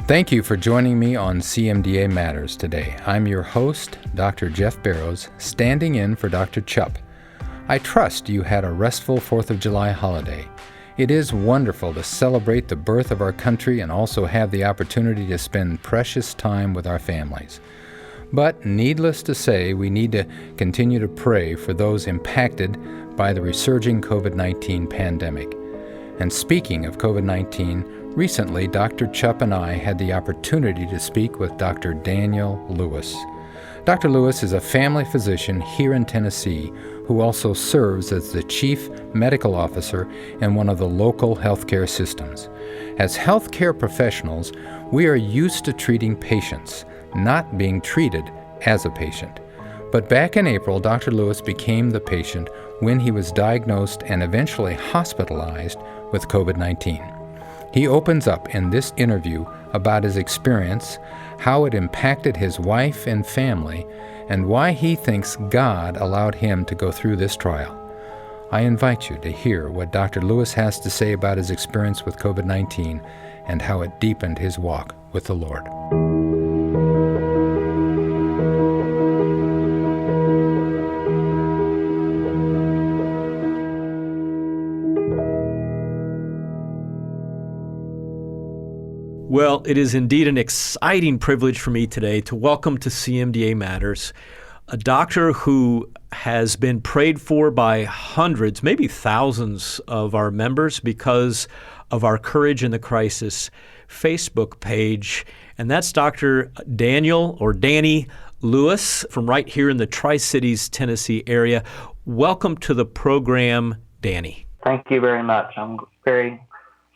Thank you for joining me on CMDA Matters today. I'm your host, Dr. Jeff Barrows, standing in for Dr. Chupp. I trust you had a restful 4th of July holiday. It is wonderful to celebrate the birth of our country and also have the opportunity to spend precious time with our families. But needless to say, we need to continue to pray for those impacted by the resurging COVID-19 pandemic. And speaking of COVID-19, recently, Dr. Chupp and I had the opportunity to speak with Dr. Daniel Lewis. Dr. Lewis is a family physician here in Tennessee who also serves as the chief medical officer in one of the local healthcare systems. As healthcare professionals, we are used to treating patients, not being treated as a patient. But back in April, Dr. Lewis became the patient when he was diagnosed and eventually hospitalized with COVID-19. He opens up in this interview about his experience, how it impacted his wife and family, and why he thinks God allowed him to go through this trial. I invite you to hear what Dr. Lewis has to say about his experience with COVID-19 and how it deepened his walk with the Lord. Well, it is indeed an exciting privilege for me today to welcome to CMDA Matters a doctor who has been prayed for by hundreds, maybe thousands of our members because of our Courage in the Crisis Facebook page. And that's Dr. Daniel or Danny Lewis from right here in the Tri-Cities, Tennessee area. Welcome to the program, Danny. Thank you very much. I'm very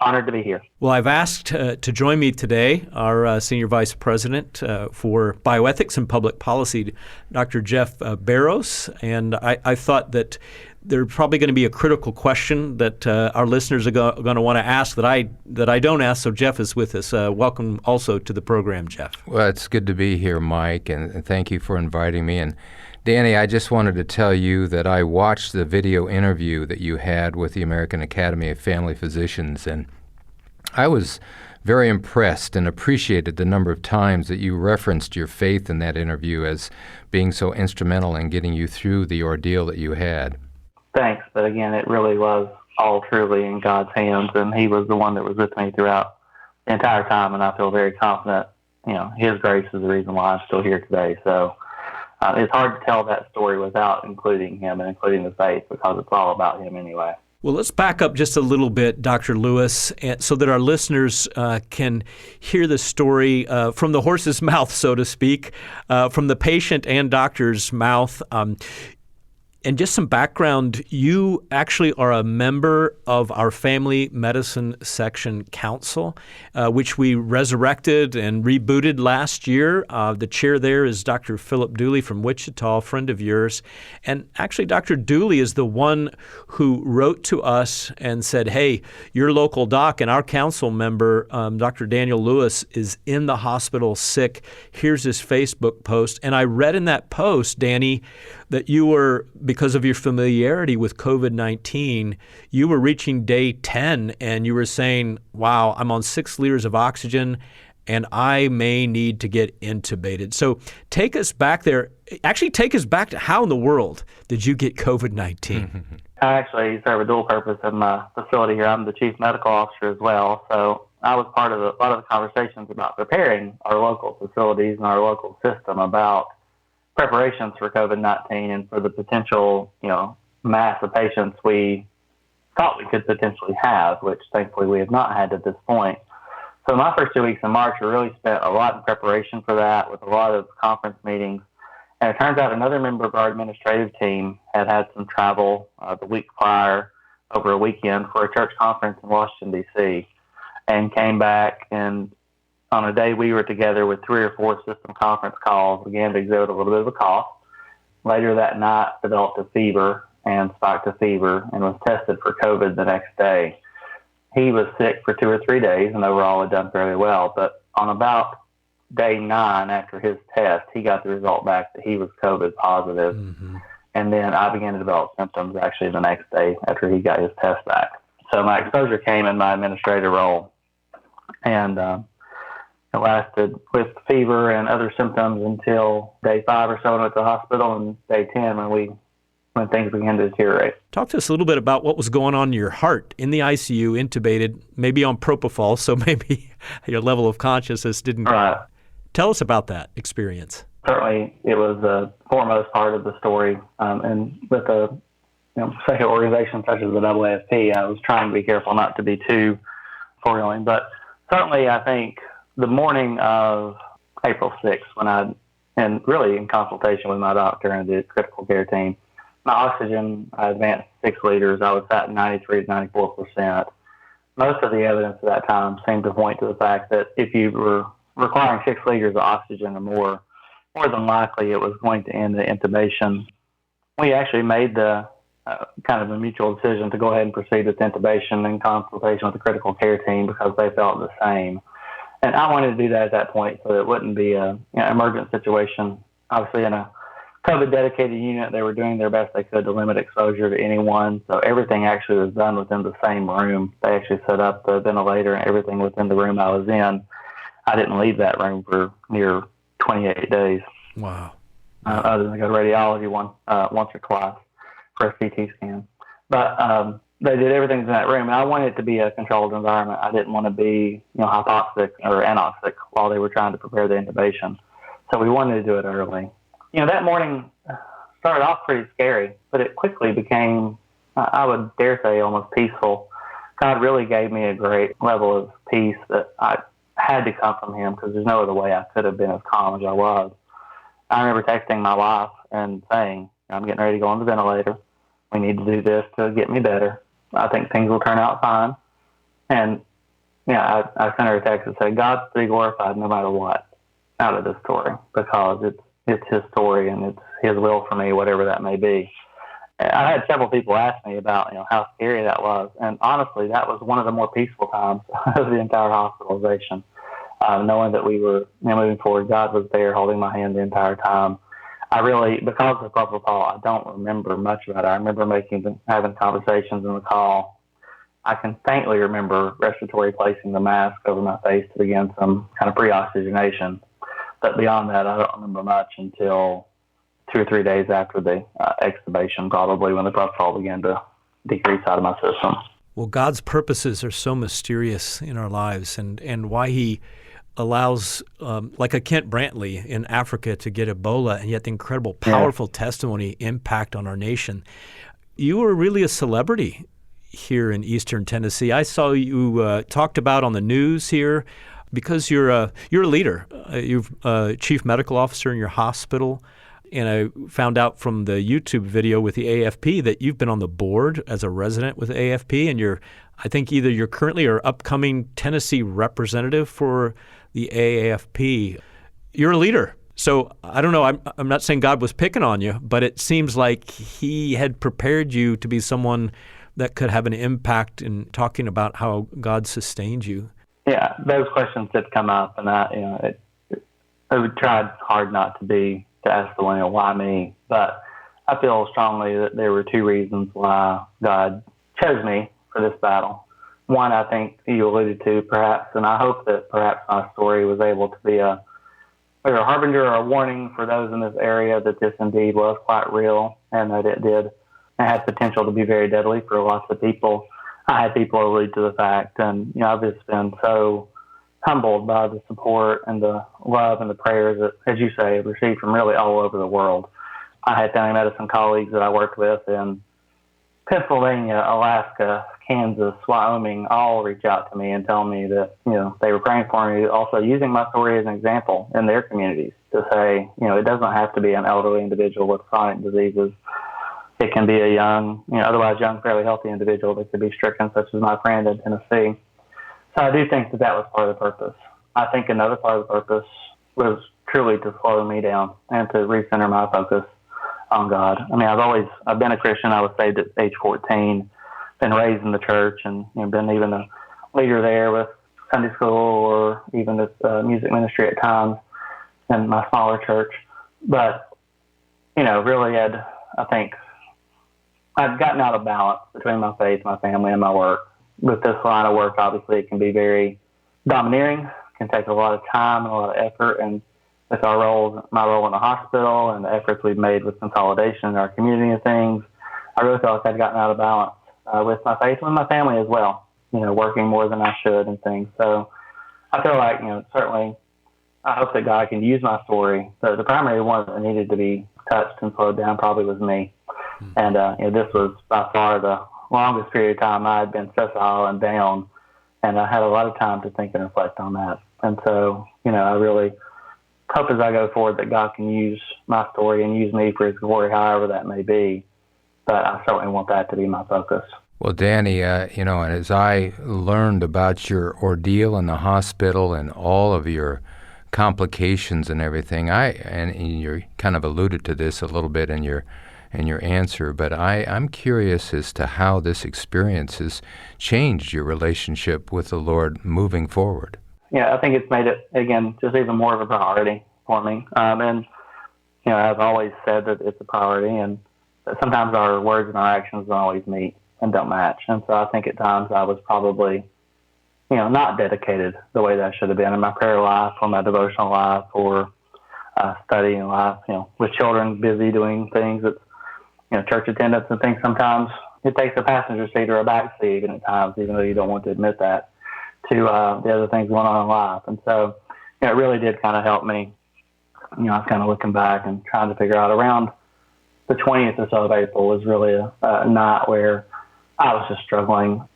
honored to be here. Well, I've asked to join me today our Senior Vice President for Bioethics and Public Policy, Dr. Jeff Barrows, and I thought that there's probably going to be a critical question that our listeners are going to want to ask that I don't ask, so Jeff is with us. Welcome also to the program, Jeff. Well, it's good to be here, Mike, and thank you for inviting me. And Danny, I just wanted to tell you that I watched the video interview that you had with the American Academy of Family Physicians, and I was very impressed and appreciated the number of times that you referenced your faith in that interview as being so instrumental in getting you through the ordeal that you had. Thanks, but again, it really was all truly in God's hands, and He was the one that was with me throughout the entire time, and I feel very confident, His grace is the reason why I'm still here today. So it's hard to tell that story without including Him and including the faith, because it's all about Him anyway. Well, let's back up just a little bit, Dr. Lewis, so that our listeners can hear the story from the horse's mouth, so to speak, from the patient and doctor's mouth. And just some background, you actually are a member of our Family Medicine Section Council, which we resurrected and rebooted last year. The chair there is Dr. Philip Dooley from Wichita, a friend of yours. And actually, Dr. Dooley is the one who wrote to us and said, hey, your local doc and our council member, Dr. Daniel Lewis, is in the hospital sick. Here's his Facebook post. And I read in that post, Danny, that you were, because of your familiarity with COVID-19, you were reaching day 10 and you were saying, wow, I'm on 6 liters of oxygen and I may need to get intubated. So take us back there. Actually, take us back to how in the world did you get COVID-19? I actually serve a dual purpose in my facility here. I'm the chief medical officer as well. So I was part of a lot of the conversations about preparing our local facilities and our local system about preparations for COVID-19 and for the potential, mass of patients we thought we could potentially have, which thankfully we have not had at this point. So my first 2 weeks in March, we really spent a lot in preparation for that with a lot of conference meetings. And it turns out another member of our administrative team had some travel the week prior over a weekend for a church conference in Washington, D.C., and came back, and on a day we were together with 3 or 4 system conference calls, began to exhibit a little bit of a cough. Later that night, developed a fever and spiked a fever and was tested for COVID the next day. He was sick for 2 or 3 days and overall had done fairly well. But on about day 9 after his test, he got the result back that he was COVID positive. Mm-hmm. And then I began to develop symptoms actually the next day after he got his test back. So my exposure came in my administrative role. And It lasted with fever and other symptoms until day 5 or so. I went to the hospital, and day 10 when things began to deteriorate. Talk to us a little bit about what was going on in your heart in the ICU, intubated, maybe on propofol, so maybe your level of consciousness didn't. Right. Tell us about that experience. Certainly, it was the foremost part of the story. And with a second organization such as the AAFP, I was trying to be careful not to be too foregoing. But certainly, I think the morning of April 6th, and really in consultation with my doctor and the critical care team, my oxygen, I advanced 6 liters. I was at 93 to 94%. Most of the evidence at that time seemed to point to the fact that if you were requiring 6 liters of oxygen or more than likely it was going to end the intubation. We actually made the kind of a mutual decision to go ahead and proceed with intubation in consultation with the critical care team because they felt the same. And I wanted to do that at that point so it wouldn't be an emergent situation. Obviously, in a COVID-dedicated unit, they were doing their best they could to limit exposure to anyone. So everything actually was done within the same room. They actually set up the ventilator and everything within the room I was in. I didn't leave that room for near 28 days. Wow. Other than go to radiology once or twice for a CT scan. But they did everything in that room. And I wanted it to be a controlled environment. I didn't want to be hypoxic or anoxic while they were trying to prepare the intubation. So we wanted to do it early. That morning started off pretty scary, but it quickly became, I would dare say, almost peaceful. God really gave me a great level of peace that I had to come from him because there's no other way I could have been as calm as I was. I remember texting my wife and saying, I'm getting ready to go on the ventilator. We need to do this to get me better. I think things will turn out fine. And I sent her a text and said, God's to be glorified no matter what out of this story because it's his story and it's his will for me, whatever that may be. I had several people ask me about, how scary that was. And honestly, that was one of the more peaceful times of the entire hospitalization. Knowing that we were moving forward, God was there holding my hand the entire time. I really, because of propofol, I don't remember much about it. I remember having conversations in the call. I can faintly remember respiratory placing the mask over my face to begin some kind of pre-oxygenation. But beyond that, I don't remember much until 2 or 3 days after the extubation, probably when the propofol began to decrease out of my system. Well, God's purposes are so mysterious in our lives, and why he allows, like a Kent Brantley in Africa to get Ebola, and yet the incredible, powerful testimony impact on our nation. You were really a celebrity here in Eastern Tennessee. I saw you talked about on the news here because you're a leader. You're a chief medical officer in your hospital. And I found out from the YouTube video with the AFP that you've been on the board as a resident with AFP, and I think either you're currently or upcoming Tennessee representative for the AAFP. You're a leader. So I don't know, I'm not saying God was picking on you, but it seems like he had prepared you to be someone that could have an impact in talking about how God sustained you. Yeah, those questions did come up, and I tried hard not to ask the one, why me? But I feel strongly that there were 2 reasons why God chose me for this battle. One, I think you alluded to perhaps, and I hope that perhaps my story was able to be a harbinger or a warning for those in this area that this indeed was quite real and that it had potential to be very deadly for lots of people. I had people allude to the fact, and I've just been so humbled by the support and the love and the prayers that, as you say, I've received from really all over the world. I had family medicine colleagues that I worked with in Pennsylvania, Alaska, Kansas, Wyoming, all reach out to me and tell me that, they were praying for me, also using my story as an example in their communities to say, it doesn't have to be an elderly individual with chronic diseases. It can be a young, otherwise young, fairly healthy individual that could be stricken, such as my friend in Tennessee. So I do think that was part of the purpose. I think another part of the purpose was truly to slow me down and to recenter my focus on God. I mean, I've been a Christian. I was saved at age 14, been raised in the church, and been even a leader there with Sunday school or even with music ministry at times in my smaller church. But, really I think I've gotten out of balance between my faith, my family, and my work. With this line of work, obviously, it can be very domineering, can take a lot of time and a lot of effort. And with my role in the hospital and the efforts we've made with consolidation in our community and things, I really felt like I'd gotten out of balance with my faith and with my family as well, working more than I should and things. So I feel like, certainly I hope that God can use my story. The primary one that needed to be touched and slowed down probably was me. And this was by far the longest period of time I had been sessile and down, and I had a lot of time to think and reflect on that. And so, I really hope as I go forward that God can use my story and use me for His glory, however that may be. But I certainly want that to be my focus. Well, Danny, and as I learned about your ordeal in the hospital and all of your complications and everything, and you kind of alluded to this a little bit in your answer, but I'm curious as to how this experience has changed your relationship with the Lord moving forward. Yeah, I think it's made it, again, just even more of a priority for me. And I've always said that it's a priority, and that sometimes our words and our actions don't always meet and don't match. And so I think at times I was probably, not dedicated the way that I should have been in my prayer life or my devotional life or studying life, with children busy doing things that, church attendance and things. Sometimes it takes a passenger seat or a back seat, even at times, even though you don't want to admit that, to the other things going on in life. And so, it really did kind of help me. I was kind of looking back and trying to figure out around the 20th or so of April was really a night where I was just struggling.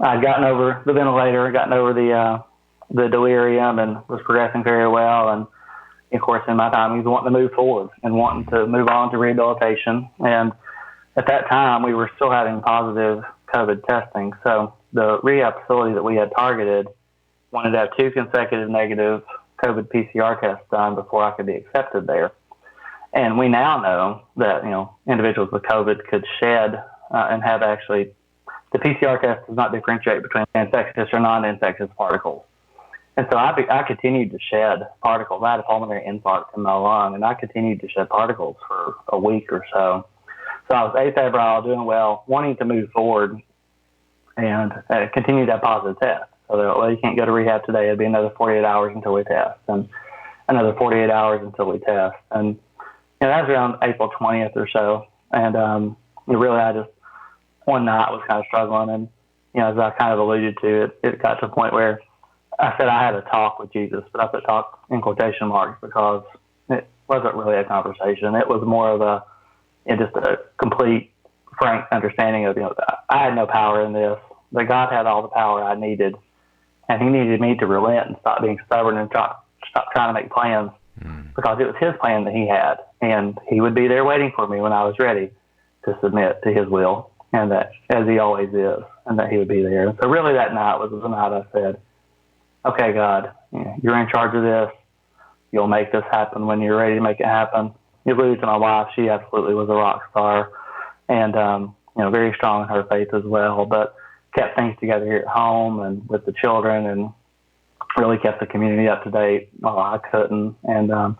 I'd gotten over the ventilator, gotten over the delirium, and was progressing very well. And of course, in my time, he was wanting to move forward and wanting to move on to rehabilitation. And at that time, we were still having positive COVID testing. So the rehab facility that we had targeted wanted to have 2 consecutive negative COVID PCR tests done before I could be accepted there. And we now know that, individuals with COVID could shed and have actually, the PCR test does not differentiate between infectious or non-infectious particles. And so I continued to shed particles. I had a pulmonary infarct in my lung, and I continued to shed particles for a week or so. So I was afebrile, doing well, wanting to move forward and continue that positive test. So that, you can't go to rehab today. It'll be another 48 hours until we test, and another 48 hours until we test. And that was around April 20th or so. And really, I just, one night was kind of struggling. And, as I kind of alluded to, it got to a point where I said I had a talk with Jesus, but I put talk in quotation marks because it wasn't really a conversation. It was more of just a complete, frank understanding of, I had no power in this, but God had all the power I needed. And He needed me to relent and stop being stubborn and stop trying to make plans because it was His plan that He had. And He would be there waiting for me when I was ready to submit to His will, and that, as He always is, and that He would be there. And so really that night was the night I said, okay, God, You're in charge of this. You'll make this happen when you're ready to make it happen. You alluded to my wife. She absolutely was a rock star and, very strong in her faith as well, but kept things together here at home and with the children and really kept the community up to date while I couldn't, and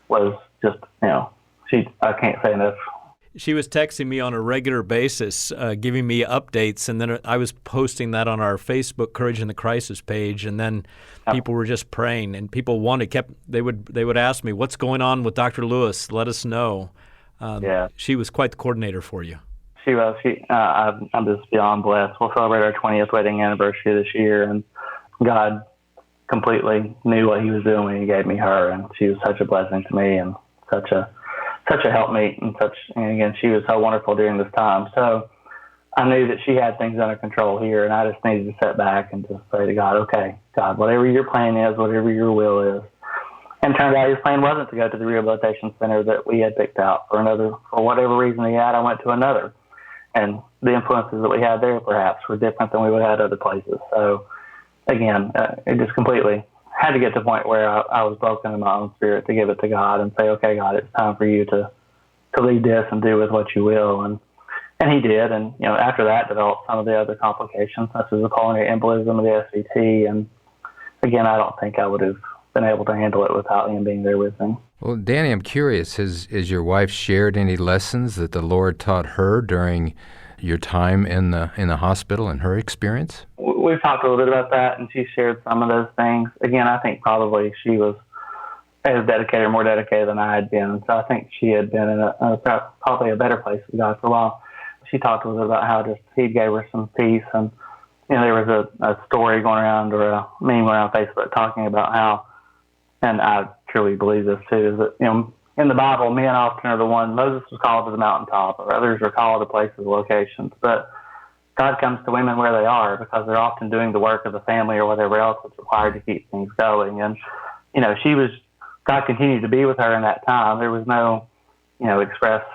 was just, I can't say enough. She was texting me on a regular basis, giving me updates, and then I was posting that on our Facebook Courage in the Crisis page, and then people were just praying, and people they would ask me, what's going on with Dr. Lewis? Let us know. She was quite the coordinator for you. She was. I'm just beyond blessed. We'll celebrate our 20th wedding anniversary this year, and God completely knew what He was doing when He gave me her, and she was such a blessing to me and such a helpmate, and again, she was so wonderful during this time. So I knew that she had things under control here, and I just needed to step back and just say to God, okay, God, whatever Your plan is, whatever Your will is. And it turned out His plan wasn't to go to the rehabilitation center that we had picked out for whatever reason He had. I went to another, and the influences that we had there perhaps were different than we would have had other places. So again, it just completely had to get to the point where I was broken in my own spirit to give it to God and say, okay, God, it's time for You to lead this and do with what You will. And He did. And, after that developed some of the other complications, such as the pulmonary embolism of the SVT. And again, I don't think I would have been able to handle it without Him being there with me. Well, Danny, I'm curious, has your wife shared any lessons that the Lord taught her during your time in the hospital and her experience? we've talked a little bit about that, and she shared some of those things. Again, I think probably she was as dedicated or more dedicated than I had been. So I think she had been in probably a better place with God for a while. She talked a little bit about how just he gave her some peace. And, there was a story going around or a meme going around Facebook talking about how, and I truly believe this too, is that, in the Bible, men often are the ones, Moses was called to the mountaintop, or others are called to places, locations. But God comes to women where they are because they're often doing the work of the family or whatever else that's required to keep things going. And, God continued to be with her in that time. There was no, express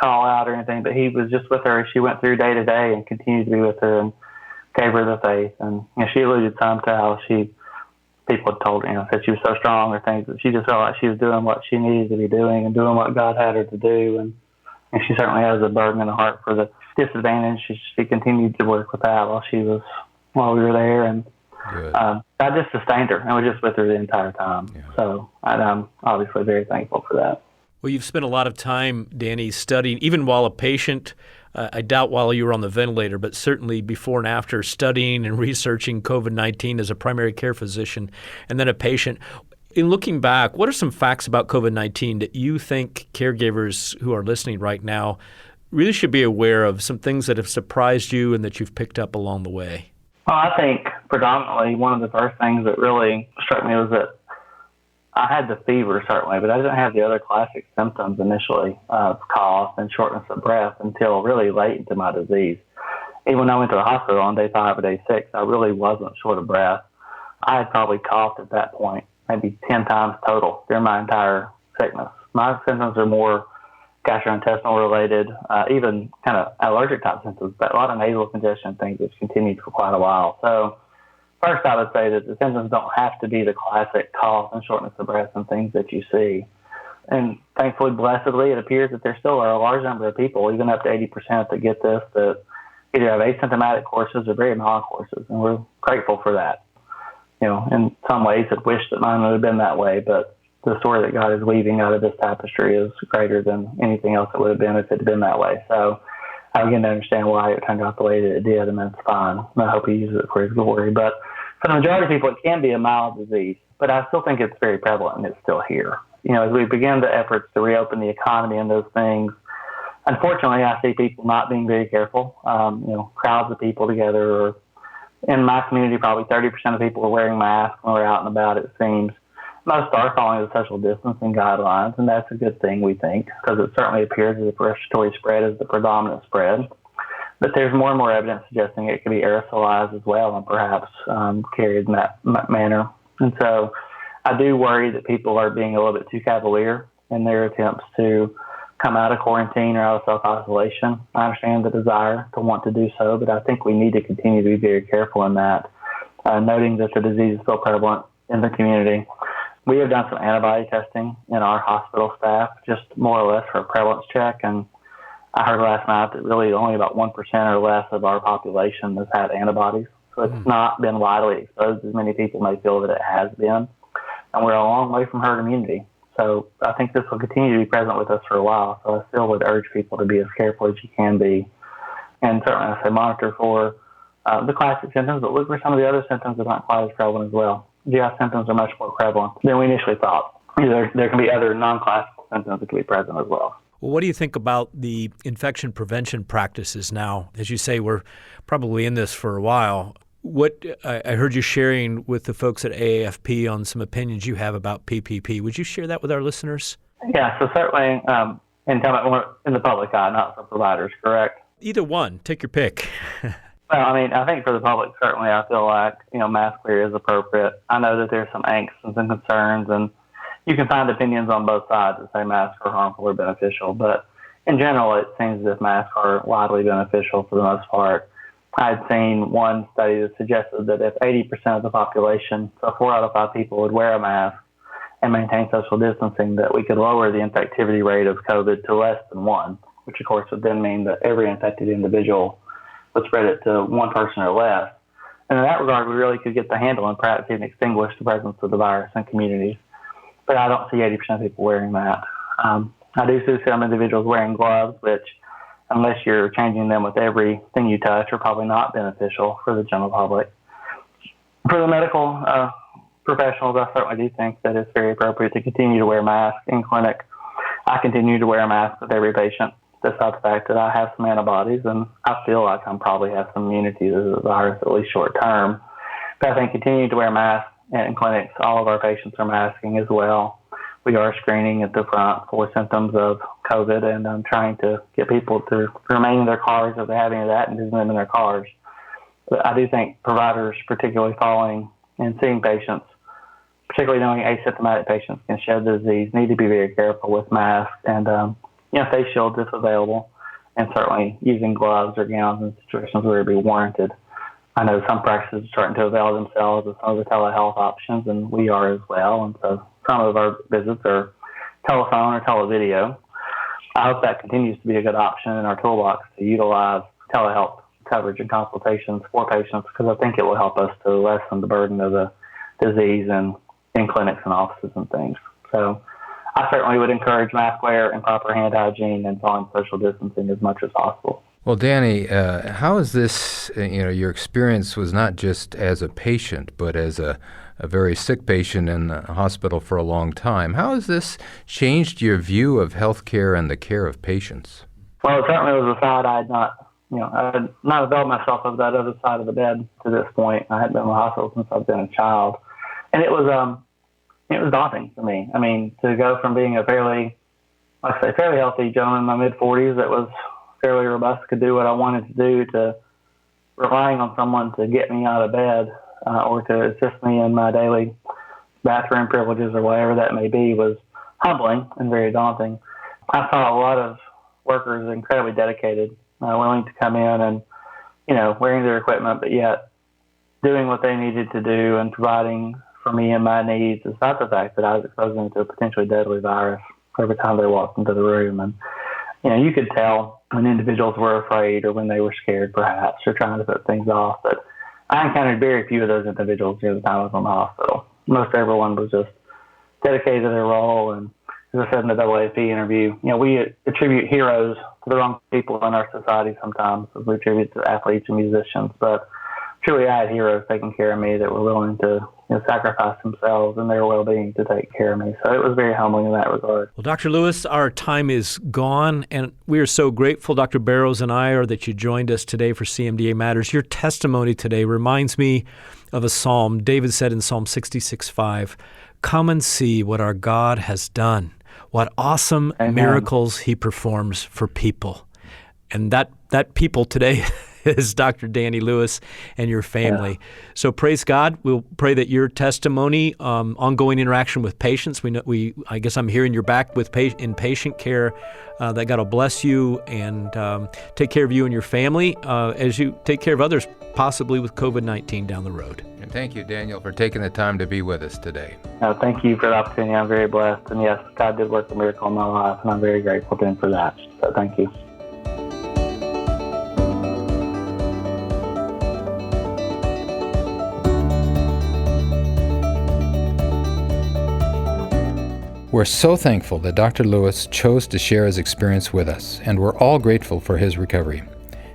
call out or anything, but he was just with her as she went through day to day and continued to be with her and gave her the faith. And she alluded some to how people had told her, said she was so strong or things, that she just felt like she was doing what she needed to be doing and doing what God had her to do. And she certainly has a burden in the heart for the disadvantage. She continued to work with that while we were there. And God just sustained her and was just with her the entire time. Yeah. So I'm obviously very thankful for that. Well, you've spent a lot of time, Danny, studying, even while a patient, I doubt while you were on the ventilator, but certainly before and after, studying and researching COVID-19 as a primary care physician and then a patient. In looking back, what are some facts about COVID-19 that you think caregivers who are listening right now really should be aware of, some things that have surprised you and that you've picked up along the way? Well, I think predominantly one of the first things that really struck me was that I had the fever, certainly, but I didn't have the other classic symptoms initially of cough and shortness of breath until really late into my disease. Even when I went to the hospital on day 5 or day 6, I really wasn't short of breath. I had probably coughed at that point maybe 10 times total during my entire sickness. My symptoms are more gastrointestinal related, even kind of allergic type symptoms, but a lot of nasal congestion things which continued for quite a while. So first, I would say that the symptoms don't have to be the classic cough and shortness of breath and things that you see. And thankfully, blessedly, it appears that there still are a large number of people, even up to 80% that get this, that either have asymptomatic courses or very mild courses. And we're grateful for that. In some ways, I wish that mine would have been that way, but the story that God is weaving out of this tapestry is greater than anything else that would have been if it had been that way. So I begin to understand why it turned out the way that it did, and that's fine. And I hope he uses it for his glory. But for the majority of people, it can be a mild disease, but I still think it's very prevalent and it's still here. As we begin the efforts to reopen the economy and those things, unfortunately, I see people not being very careful. Crowds of people together, or in my community, probably 30% of people are wearing masks when we're out and about, it seems. Most are following the social distancing guidelines, and that's a good thing, we think, because it certainly appears that the respiratory spread is the predominant spread. But there's more and more evidence suggesting it can be aerosolized as well and perhaps carried in that manner. And so I do worry that people are being a little bit too cavalier in their attempts to come out of quarantine or out of self-isolation. I understand the desire to want to do so, but I think we need to continue to be very careful in that, noting that the disease is still prevalent in the community. We have done some antibody testing in our hospital staff, just more or less for a prevalence check, and I heard last night that really only about 1% or less of our population has had antibodies. So it's not been widely exposed as many people may feel that it has been. And we're a long way from herd immunity. So I think this will continue to be present with us for a while. So I still would urge people to be as careful as you can be. And certainly I say monitor for the classic symptoms, but look for some of the other symptoms that aren't quite as prevalent as well. GI symptoms are much more prevalent than we initially thought. There can be other non-classical symptoms that can be present as well. Well, what do you think about the infection prevention practices now? As you say, we're probably in this for a while. What I heard you sharing with the folks at AAFP on some opinions you have about PPP. Would you share that with our listeners? Yeah, so certainly in the public eye, not for providers, correct? Either one. Take your pick. Well, I think for the public, certainly I feel like, mask wear is appropriate. I know that there's some angst and some concerns, and you can find opinions on both sides that say masks are harmful or beneficial, but in general, it seems as if masks are widely beneficial for the most part. I had seen one study that suggested that if 80% of the population, so 4 out of 5 people, would wear a mask and maintain social distancing, that we could lower the infectivity rate of COVID to less than 1, which of course would then mean that every infected individual would spread it to one person or less. And in that regard, we really could get the handle and perhaps even extinguish the presence of the virus in communities. But I don't see 80% of people wearing that. I do see some individuals wearing gloves, which unless you're changing them with everything you touch, are probably not beneficial for the general public. For the medical professionals, I certainly do think that it's very appropriate to continue to wear masks in clinic. I continue to wear a mask with every patient, despite the fact that I have some antibodies, and I feel like I probably have some immunity to the virus, at least short term. But I think continuing to wear masks in clinics, all of our patients are masking as well. We are screening at the front for symptoms of COVID, and I'm trying to get people to remain in their cars if they have any of that and visit them in their cars. But I do think providers, particularly following and seeing patients, particularly knowing asymptomatic patients can shed the disease, need to be very careful with masks and face shields if available, and certainly using gloves or gowns in situations where it would be warranted. I know some practices are starting to avail themselves of some of the telehealth options, and we are as well. And so some of our visits are telephone or televideo. I hope that continues to be a good option in our toolbox to utilize telehealth coverage and consultations for patients, because I think it will help us to lessen the burden of the disease in clinics and offices and things. So I certainly would encourage mask wear and proper hand hygiene and following social distancing as much as possible. Well, Danny, how is this, your experience was not just as a patient, but as a very sick patient in the hospital for a long time. How has this changed your view of healthcare and the care of patients? Well, it certainly was a side I had not availed myself of that other side of the bed to this point. I hadn't been in the hospital since I've been a child. And it was daunting for me. I mean, to go from being a fairly healthy gentleman in my mid-40s that was fairly robust, could do what I wanted to do, to relying on someone to get me out of bed or to assist me in my daily bathroom privileges or whatever that may be was humbling and very daunting. I saw a lot of workers incredibly dedicated, willing to come in and, wearing their equipment, but yet doing what they needed to do and providing for me and my needs, despite the fact that I was exposing them to a potentially deadly virus every time they walked into the room. And, you could tell when individuals were afraid or when they were scared, perhaps, or trying to put things off. But I encountered very few of those individuals during the time I was in the hospital. Most everyone was just dedicated to their role. And as I said in the AAP interview, we attribute heroes to the wrong people in our society sometimes, as we attribute to athletes and musicians. But truly, I had heroes taking care of me that were willing to sacrifice themselves and their well-being to take care of me. So it was very humbling in that regard. Well, Dr. Lewis, our time is gone, and we are so grateful, Dr. Barrows and I, that you joined us today for CMDA Matters. Your testimony today reminds me of a psalm. David said in Psalm 66:5, "Come and see what our God has done, what awesome Amen. Miracles he performs for people." And that people today is Dr. Danny Lewis and your family. Yeah. So praise God. We'll pray that your testimony, ongoing interaction with patients, I guess I'm hearing you're back with in patient care, that God will bless you and take care of you and your family as you take care of others, possibly with COVID-19 down the road. And thank you, Daniel, for taking the time to be with us today. Thank you for the opportunity. I'm very blessed. And yes, God did work a miracle in my life, and I'm very grateful to him for that. So thank you. We're so thankful that Dr. Lewis chose to share his experience with us, and we're all grateful for his recovery.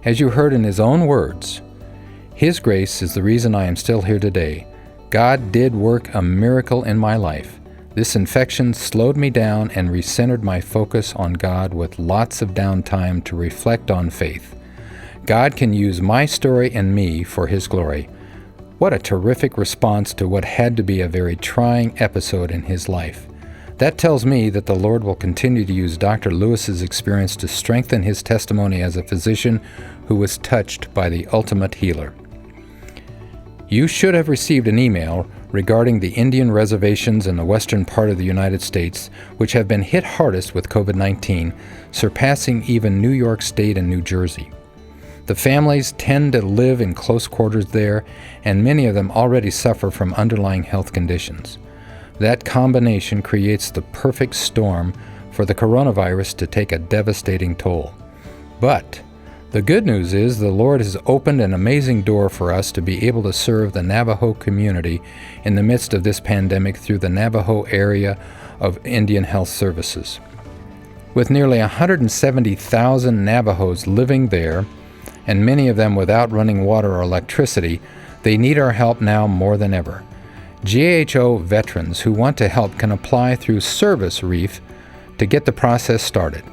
As you heard in his own words, His grace is the reason I am still here today. God did work a miracle in my life. This infection slowed me down and recentered my focus on God with lots of downtime to reflect on faith. God can use my story and me for His glory. What a terrific response to what had to be a very trying episode in his life. That tells me that the Lord will continue to use Dr. Lewis's experience to strengthen his testimony as a physician who was touched by the ultimate healer. You should have received an email regarding the Indian reservations in the western part of the United States, which have been hit hardest with COVID-19, surpassing even New York State and New Jersey. The families tend to live in close quarters there, and many of them already suffer from underlying health conditions. That combination creates the perfect storm for the coronavirus to take a devastating toll. But the good news is the Lord has opened an amazing door for us to be able to serve the Navajo community in the midst of this pandemic through the Navajo area of Indian Health Services. With nearly 170,000 Navajos living there, and many of them without running water or electricity, they need our help now more than ever. GAHO veterans who want to help can apply through Service Reef to get the process started.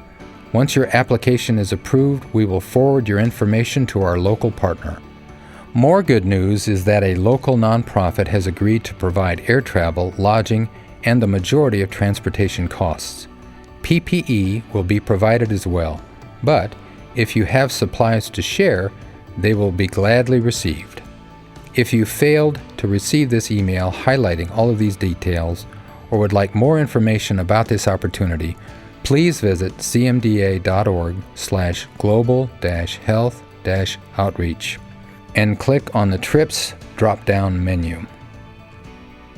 Once your application is approved, we will forward your information to our local partner. More good news is that a local nonprofit has agreed to provide air travel, lodging, and the majority of transportation costs. PPE will be provided as well, but if you have supplies to share, they will be gladly received. If you failed to receive this email highlighting all of these details or would like more information about this opportunity, please visit cmda.org/global-health-outreach and click on the TRIPS drop-down menu.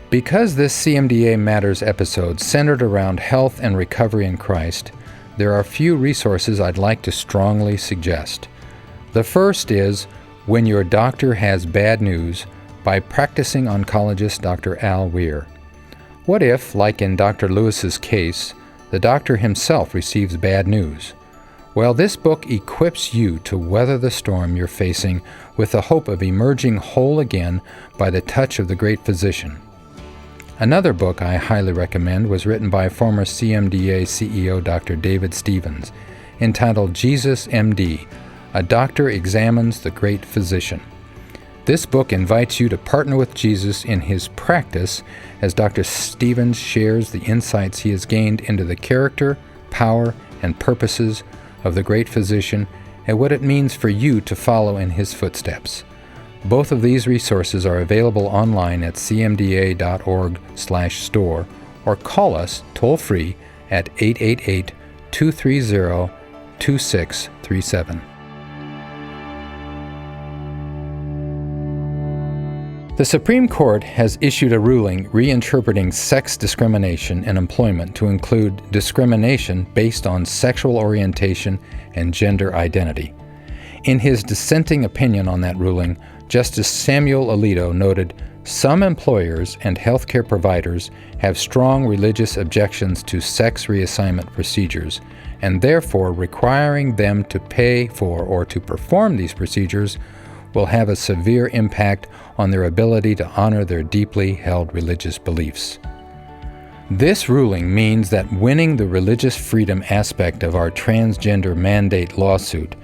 Because this CMDA Matters episode centered around health and recovery in Christ, there are a few resources I'd like to strongly suggest. The first is When Your Doctor Has Bad News by practicing oncologist Dr. Al Weir. What if, like in Dr. Lewis's case, the doctor himself receives bad news? Well, this book equips you to weather the storm you're facing with the hope of emerging whole again by the touch of the great physician. Another book I highly recommend was written by former CMDA CEO Dr. David Stevens, entitled Jesus MD, A Doctor Examines the Great Physician. This book invites you to partner with Jesus in his practice as Dr. Stevens shares the insights he has gained into the character, power, and purposes of the great physician and what it means for you to follow in his footsteps. Both of these resources are available online at cmda.org/store or call us toll-free at 888-230-2637. The Supreme Court has issued a ruling reinterpreting sex discrimination in employment to include discrimination based on sexual orientation and gender identity. In his dissenting opinion on that ruling, Justice Samuel Alito noted, "Some employers and healthcare providers have strong religious objections to sex reassignment procedures, and therefore requiring them to pay for or to perform these procedures will have a severe impact on their ability to honor their deeply held religious beliefs." This ruling means that winning the religious freedom aspect of our transgender mandate lawsuit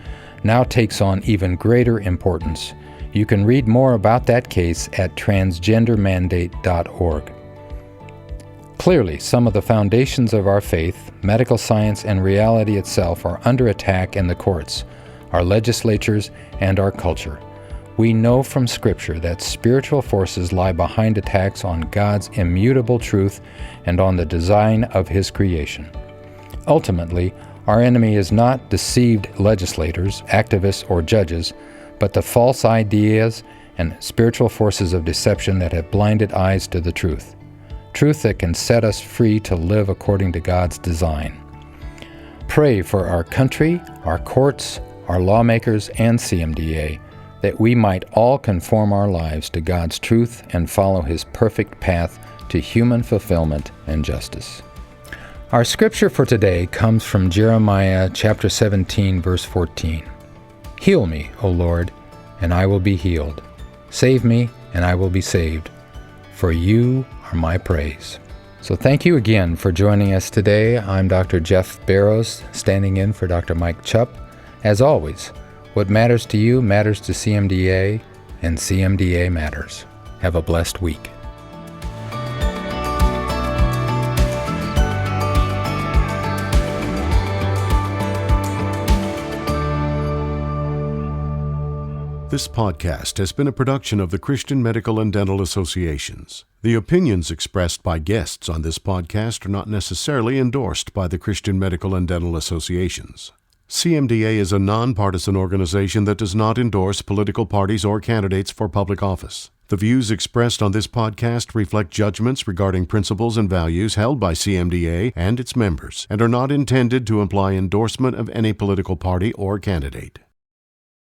now takes on even greater importance. You can read more about that case at transgendermandate.org. Clearly, some of the foundations of our faith, medical science, and reality itself are under attack in the courts, our legislatures, and our culture. We know from Scripture that spiritual forces lie behind attacks on God's immutable truth and on the design of His creation. Ultimately, our enemy is not deceived legislators, activists, or judges, but the false ideas and spiritual forces of deception that have blinded eyes to the truth that can set us free to live according to God's design. Pray for our country, our courts, our lawmakers, and CMDA, that we might all conform our lives to God's truth and follow His perfect path to human fulfillment and justice. Our scripture for today comes from Jeremiah chapter 17, verse 14. "Heal me, O Lord, and I will be healed. Save me, and I will be saved. For you are my praise." So thank you again for joining us today. I'm Dr. Jeff Barrows, standing in for Dr. Mike Chupp. As always, what matters to you matters to CMDA, and CMDA matters. Have a blessed week. This podcast has been a production of the Christian Medical and Dental Associations. The opinions expressed by guests on this podcast are not necessarily endorsed by the Christian Medical and Dental Associations. CMDA is a nonpartisan organization that does not endorse political parties or candidates for public office. The views expressed on this podcast reflect judgments regarding principles and values held by CMDA and its members and are not intended to imply endorsement of any political party or candidate.